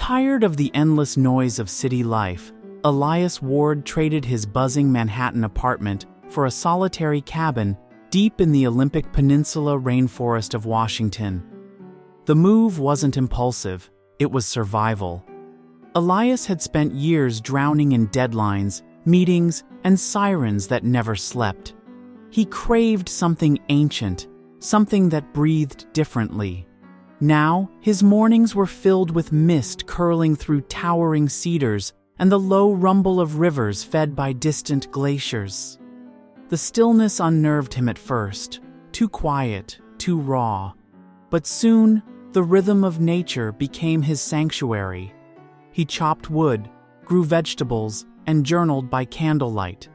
Tired of the endless noise of city life, Elias Ward traded his buzzing Manhattan apartment for a solitary cabin deep in the Olympic Peninsula rainforest of Washington. The move wasn't impulsive, it was survival. Elias had spent years drowning in deadlines, meetings, and sirens that never slept. He craved something ancient, something that breathed differently. Now, his mornings were filled with mist curling through towering cedars and the low rumble of rivers fed by distant glaciers. The stillness unnerved him at first, too quiet, too raw. But soon, the rhythm of nature became his sanctuary. He chopped wood, grew vegetables, and journaled by candlelight.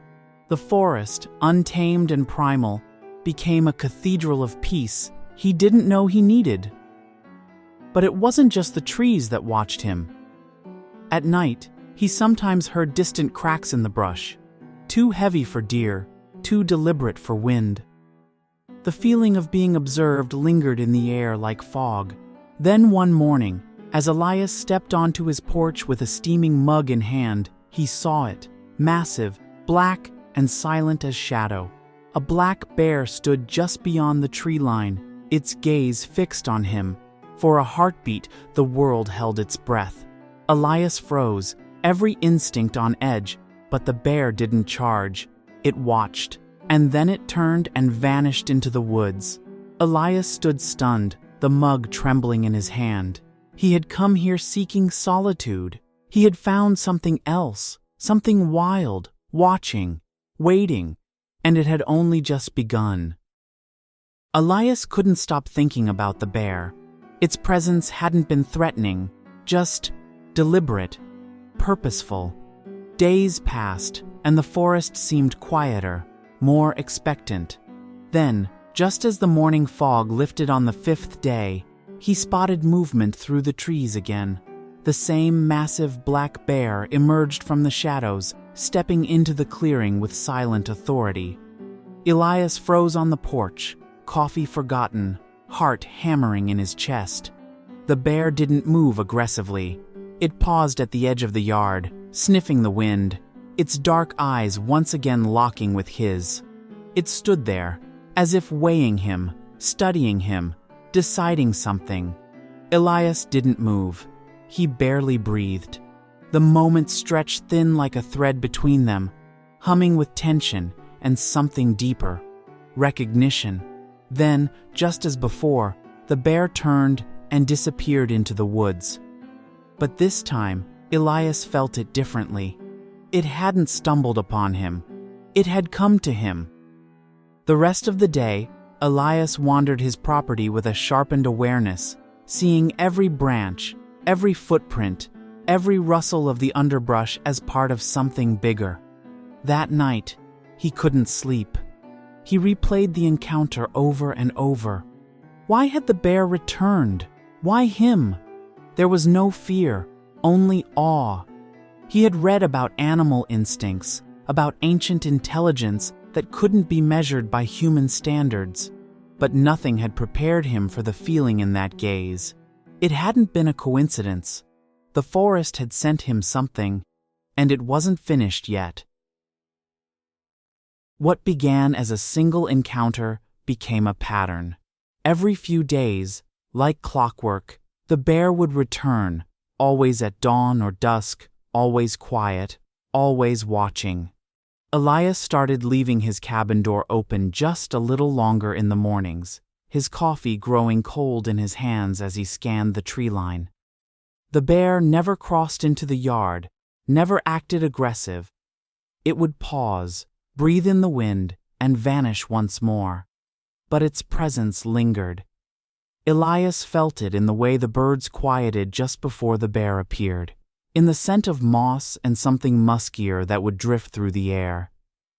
The forest, untamed and primal, became a cathedral of peace he didn't know he needed. But it wasn't just the trees that watched him. At night, he sometimes heard distant cracks in the brush, too heavy for deer, too deliberate for wind. The feeling of being observed lingered in the air like fog. Then one morning, as Elias stepped onto his porch with a steaming mug in hand, he saw it, massive, black, and silent as shadow. A black bear stood just beyond the tree line, its gaze fixed on him. For a heartbeat, the world held its breath. Elias froze, every instinct on edge, but the bear didn't charge. It watched, and then it turned and vanished into the woods. Elias stood stunned, the mug trembling in his hand. He had come here seeking solitude. He had found something else, something wild, watching, waiting, and it had only just begun. Elias couldn't stop thinking about the bear. Its presence hadn't been threatening, just deliberate, purposeful. Days passed, and the forest seemed quieter, more expectant. Then, just as the morning fog lifted on the fifth day, he spotted movement through the trees again. The same massive black bear emerged from the shadows, stepping into the clearing with silent authority. Elias froze on the porch, coffee forgotten, heart hammering in his chest. The bear didn't move aggressively. It paused at the edge of the yard, sniffing the wind, its dark eyes once again locking with his. It stood there, as if weighing him, studying him, deciding something. Elias didn't move. He barely breathed. The moment stretched thin like a thread between them, humming with tension and something deeper, recognition. Then, just as before, the bear turned and disappeared into the woods. But this time, Elias felt it differently. It hadn't stumbled upon him. It had come to him. The rest of the day, Elias wandered his property with a sharpened awareness, seeing every branch, every footprint, every rustle of the underbrush as part of something bigger. That night, he couldn't sleep. He replayed the encounter over and over. Why had the bear returned? Why him? There was no fear, only awe. He had read about animal instincts, about ancient intelligence that couldn't be measured by human standards. But nothing had prepared him for the feeling in that gaze. It hadn't been a coincidence. The forest had sent him something, and it wasn't finished yet. What began as a single encounter became a pattern. Every few days, like clockwork, the bear would return, always at dawn or dusk, always quiet, always watching. Elias started leaving his cabin door open just a little longer in the mornings, his coffee growing cold in his hands as he scanned the tree line. The bear never crossed into the yard, never acted aggressive. It would pause, breathe in the wind, and vanish once more. But its presence lingered. Elias felt it in the way the birds quieted just before the bear appeared, in the scent of moss and something muskier that would drift through the air.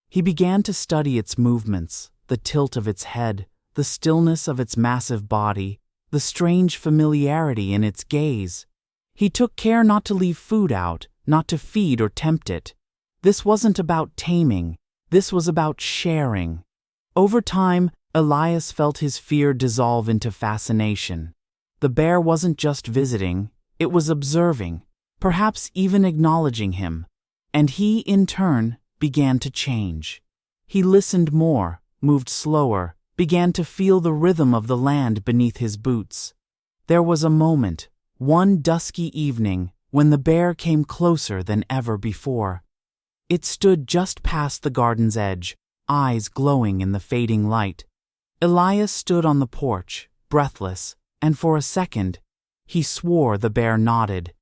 He began to study its movements, the tilt of its head, the stillness of its massive body, the strange familiarity in its gaze. He took care not to leave food out, not to feed or tempt it. This wasn't about taming. This was about sharing. Over time, Elias felt his fear dissolve into fascination. The bear wasn't just visiting, It was observing, perhaps even acknowledging him, and he, in turn, began to change. He listened more, moved slower, began to feel the rhythm of the land beneath his boots. There was a moment, one dusky evening, when the bear came closer than ever before. It stood just past the garden's edge, eyes glowing in the fading light. Elias stood on the porch, breathless, and for a second, he swore the bear nodded.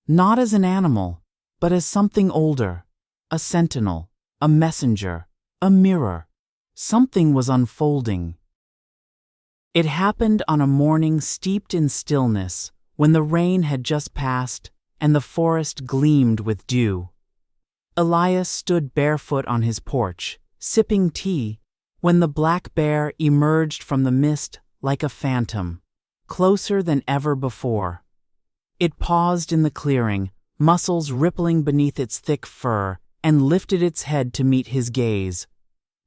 Not as an animal, but as something older, a sentinel, a messenger, a mirror. Something was unfolding. It happened on a morning steeped in stillness, when the rain had just passed and the forest gleamed with dew. Elias stood barefoot on his porch, sipping tea, when the black bear emerged from the mist like a phantom, closer than ever before. It paused in the clearing, muscles rippling beneath its thick fur, and lifted its head to meet his gaze.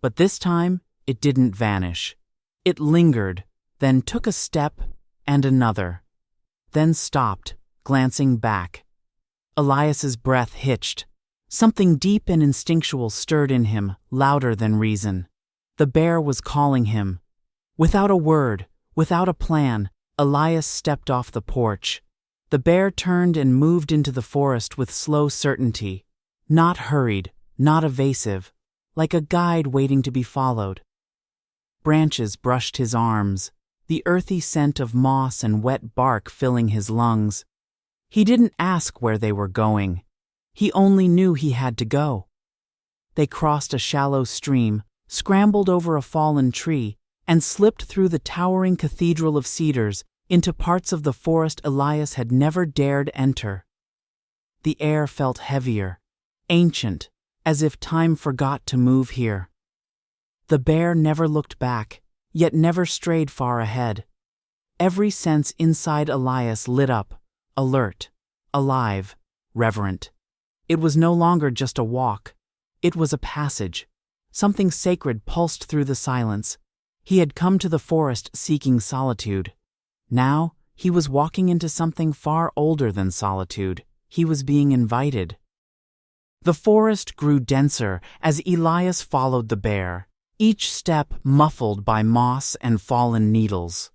But this time, it didn't vanish. It lingered, then took a step and another, then stopped, glancing back. Elias's breath hitched. Something deep and instinctual stirred in him, louder than reason. The bear was calling him. Without a word, without a plan, Elias stepped off the porch. The bear turned and moved into the forest with slow certainty, not hurried, not evasive, like a guide waiting to be followed. Branches brushed his arms, the earthy scent of moss and wet bark filling his lungs. He didn't ask where they were going. He only knew he had to go. They crossed a shallow stream, scrambled over a fallen tree, and slipped through the towering cathedral of cedars into parts of the forest Elias had never dared enter. The air felt heavier, ancient, as if time forgot to move here. The bear never looked back, yet never strayed far ahead. Every sense inside Elias lit up, alert, alive, reverent. It was no longer just a walk. It was a passage. Something sacred pulsed through the silence. He had come to the forest seeking solitude. Now, he was walking into something far older than solitude. He was being invited. The forest grew denser as Elias followed the bear, each step muffled by moss and fallen needles.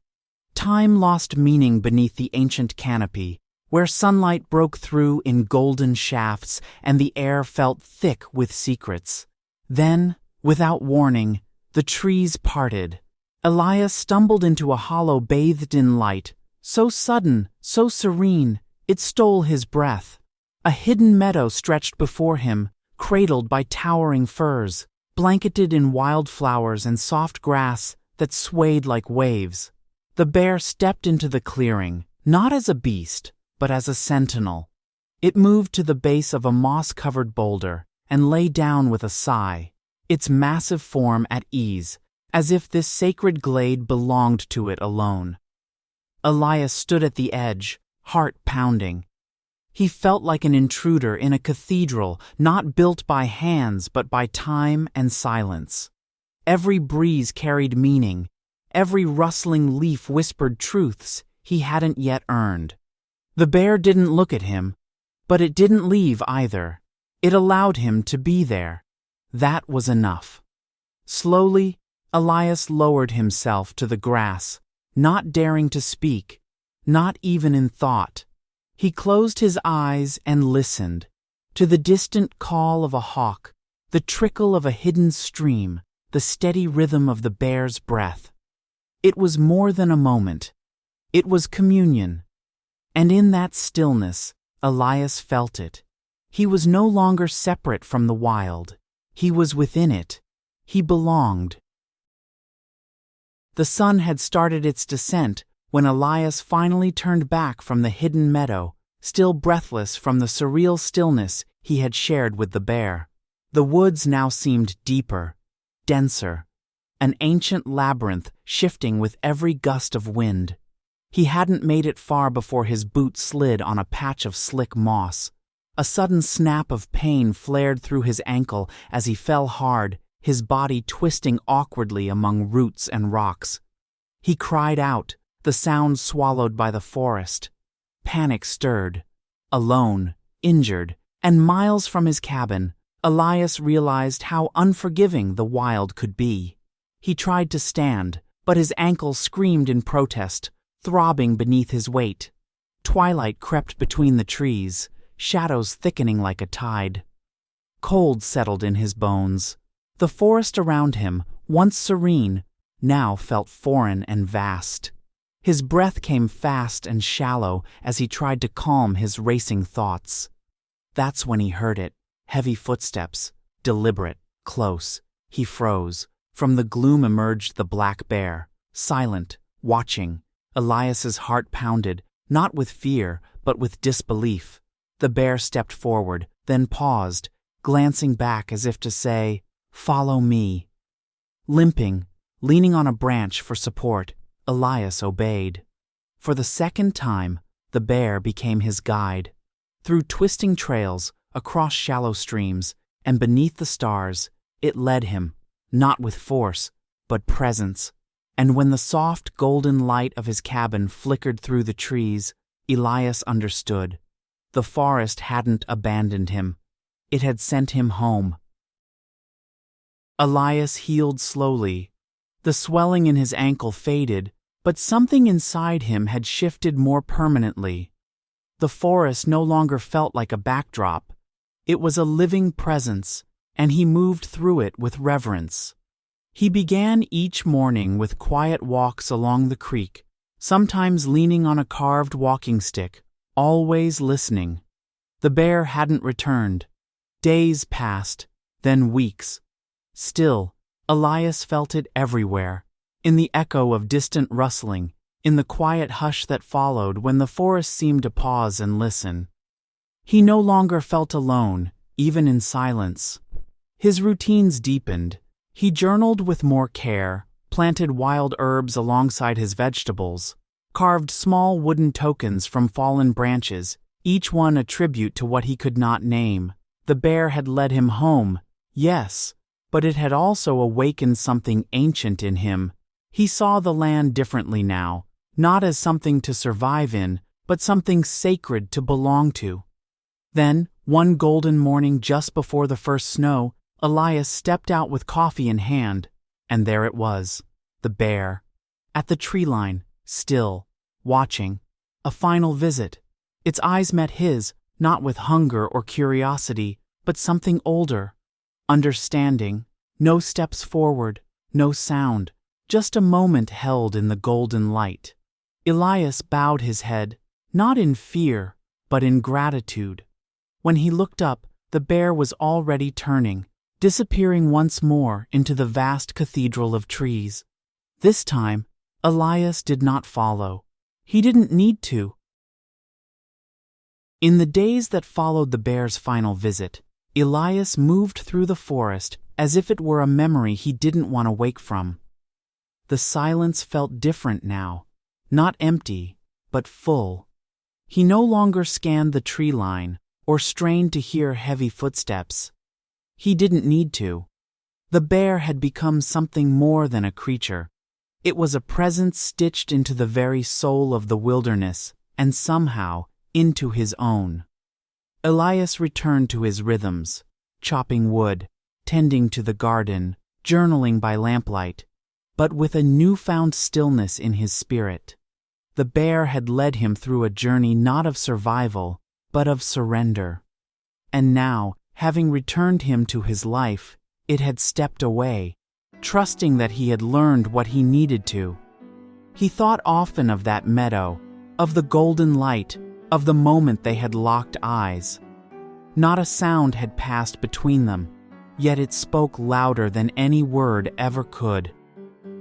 Time lost meaning beneath the ancient canopy, where sunlight broke through in golden shafts and the air felt thick with secrets. Then, without warning, the trees parted. Elias stumbled into a hollow bathed in light, so sudden, so serene, it stole his breath. A hidden meadow stretched before him, cradled by towering firs, blanketed in wildflowers and soft grass that swayed like waves. The bear stepped into the clearing, not as a beast, but as a sentinel. It moved to the base of a moss-covered boulder and lay down with a sigh, its massive form at ease, as if this sacred glade belonged to it alone. Elias stood at the edge, heart pounding. He felt like an intruder in a cathedral not built by hands but by time and silence. Every breeze carried meaning. Every rustling leaf whispered truths he hadn't yet earned. The bear didn't look at him, but it didn't leave either. It allowed him to be there. That was enough. Slowly, Elias lowered himself to the grass, not daring to speak, not even in thought. He closed his eyes and listened to the distant call of a hawk, the trickle of a hidden stream, the steady rhythm of the bear's breath. It was more than a moment. It was communion. And in that stillness, Elias felt it. He was no longer separate from the wild. He was within it. He belonged. The sun had started its descent when Elias finally turned back from the hidden meadow, still breathless from the surreal stillness he had shared with the bear. The woods now seemed deeper, denser, an ancient labyrinth shifting with every gust of wind. He hadn't made it far before his boot slid on a patch of slick moss. A sudden snap of pain flared through his ankle as he fell hard, his body twisting awkwardly among roots and rocks. He cried out, the sound swallowed by the forest. Panic stirred. Alone, injured, and miles from his cabin, Elias realized how unforgiving the wild could be. He tried to stand, but his ankle screamed in protest, throbbing beneath his weight. Twilight crept between the trees, shadows thickening like a tide. Cold settled in his bones. The forest around him, once serene, now felt foreign and vast. His breath came fast and shallow as he tried to calm his racing thoughts. That's when he heard it. Heavy footsteps, deliberate, close. He froze. From the gloom emerged the black bear, silent, watching. Elias's heart pounded, not with fear, but with disbelief. The bear stepped forward, then paused, glancing back as if to say, "Follow me." Limping, leaning on a branch for support, Elias obeyed. For the second time, the bear became his guide. Through twisting trails, across shallow streams, and beneath the stars, it led him, not with force, but presence. And when the soft golden light of his cabin flickered through the trees, Elias understood. The forest hadn't abandoned him. It had sent him home. Elias healed slowly. The swelling in his ankle faded, but something inside him had shifted more permanently. The forest no longer felt like a backdrop. It was a living presence, and he moved through it with reverence. He began each morning with quiet walks along the creek, sometimes leaning on a carved walking stick, always listening. The bear hadn't returned. Days passed, then weeks. Still, Elias felt it everywhere, in the echo of distant rustling, in the quiet hush that followed when the forest seemed to pause and listen. He no longer felt alone, even in silence. His routines deepened. He journaled with more care, planted wild herbs alongside his vegetables, carved small wooden tokens from fallen branches, each one a tribute to what he could not name. The bear had led him home, yes, but it had also awakened something ancient in him. He saw the land differently now, not as something to survive in, but something sacred to belong to. Then, one golden morning just before the first snow, Elias stepped out with coffee in hand, and there it was, the bear, at the tree line, still, watching. A final visit. Its eyes met his, not with hunger or curiosity, but something older. Understanding. No steps forward, no sound, just a moment held in the golden light. Elias bowed his head, not in fear, but in gratitude. When he looked up, the bear was already turning, disappearing once more into the vast cathedral of trees. This time, Elias did not follow. He didn't need to. In the days that followed the bear's final visit, Elias moved through the forest as if it were a memory he didn't want to wake from. The silence felt different now, not empty, but full. He no longer scanned the tree line or strained to hear heavy footsteps. He didn't need to. The bear had become something more than a creature. It was a presence stitched into the very soul of the wilderness, and somehow into his own. Elias returned to his rhythms, chopping wood, tending to the garden, journaling by lamplight, but with a newfound stillness in his spirit. The bear had led him through a journey not of survival, but of surrender. And now, having returned him to his life, it had stepped away, trusting that he had learned what he needed to. He thought often of that meadow, of the golden light, of the moment they had locked eyes. Not a sound had passed between them, yet it spoke louder than any word ever could.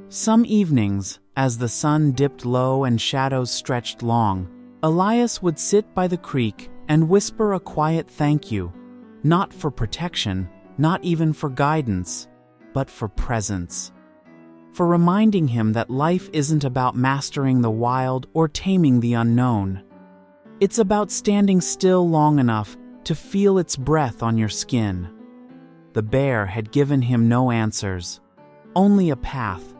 Some evenings, as the sun dipped low and shadows stretched long, Elias would sit by the creek and whisper a quiet thank you, not for protection, not even for guidance, but for presence. For reminding him that life isn't about mastering the wild or taming the unknown. It's about standing still long enough to feel its breath on your skin. The bear had given him no answers, only a path.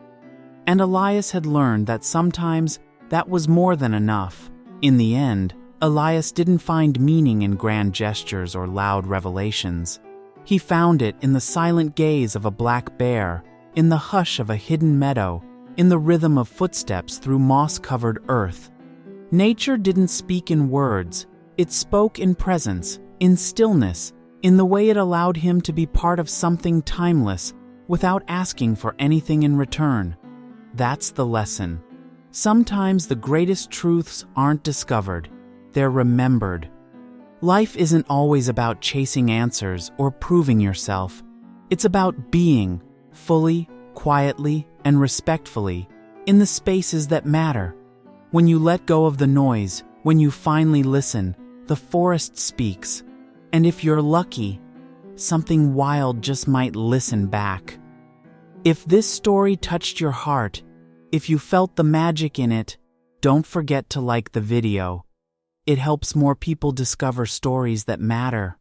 And Elias had learned that sometimes that was more than enough. In the end, Elias didn't find meaning in grand gestures or loud revelations. He found it in the silent gaze of a black bear, in the hush of a hidden meadow, in the rhythm of footsteps through moss-covered earth. Nature didn't speak in words, it spoke in presence, in stillness, in the way it allowed him to be part of something timeless without asking for anything in return. That's the lesson. Sometimes the greatest truths aren't discovered, they're remembered. Life isn't always about chasing answers or proving yourself. It's about being, fully, quietly, and respectfully, in the spaces that matter. When you let go of the noise, when you finally listen, the forest speaks. And if you're lucky, something wild just might listen back. If this story touched your heart, if you felt the magic in it, don't forget to like the video. It helps more people discover stories that matter.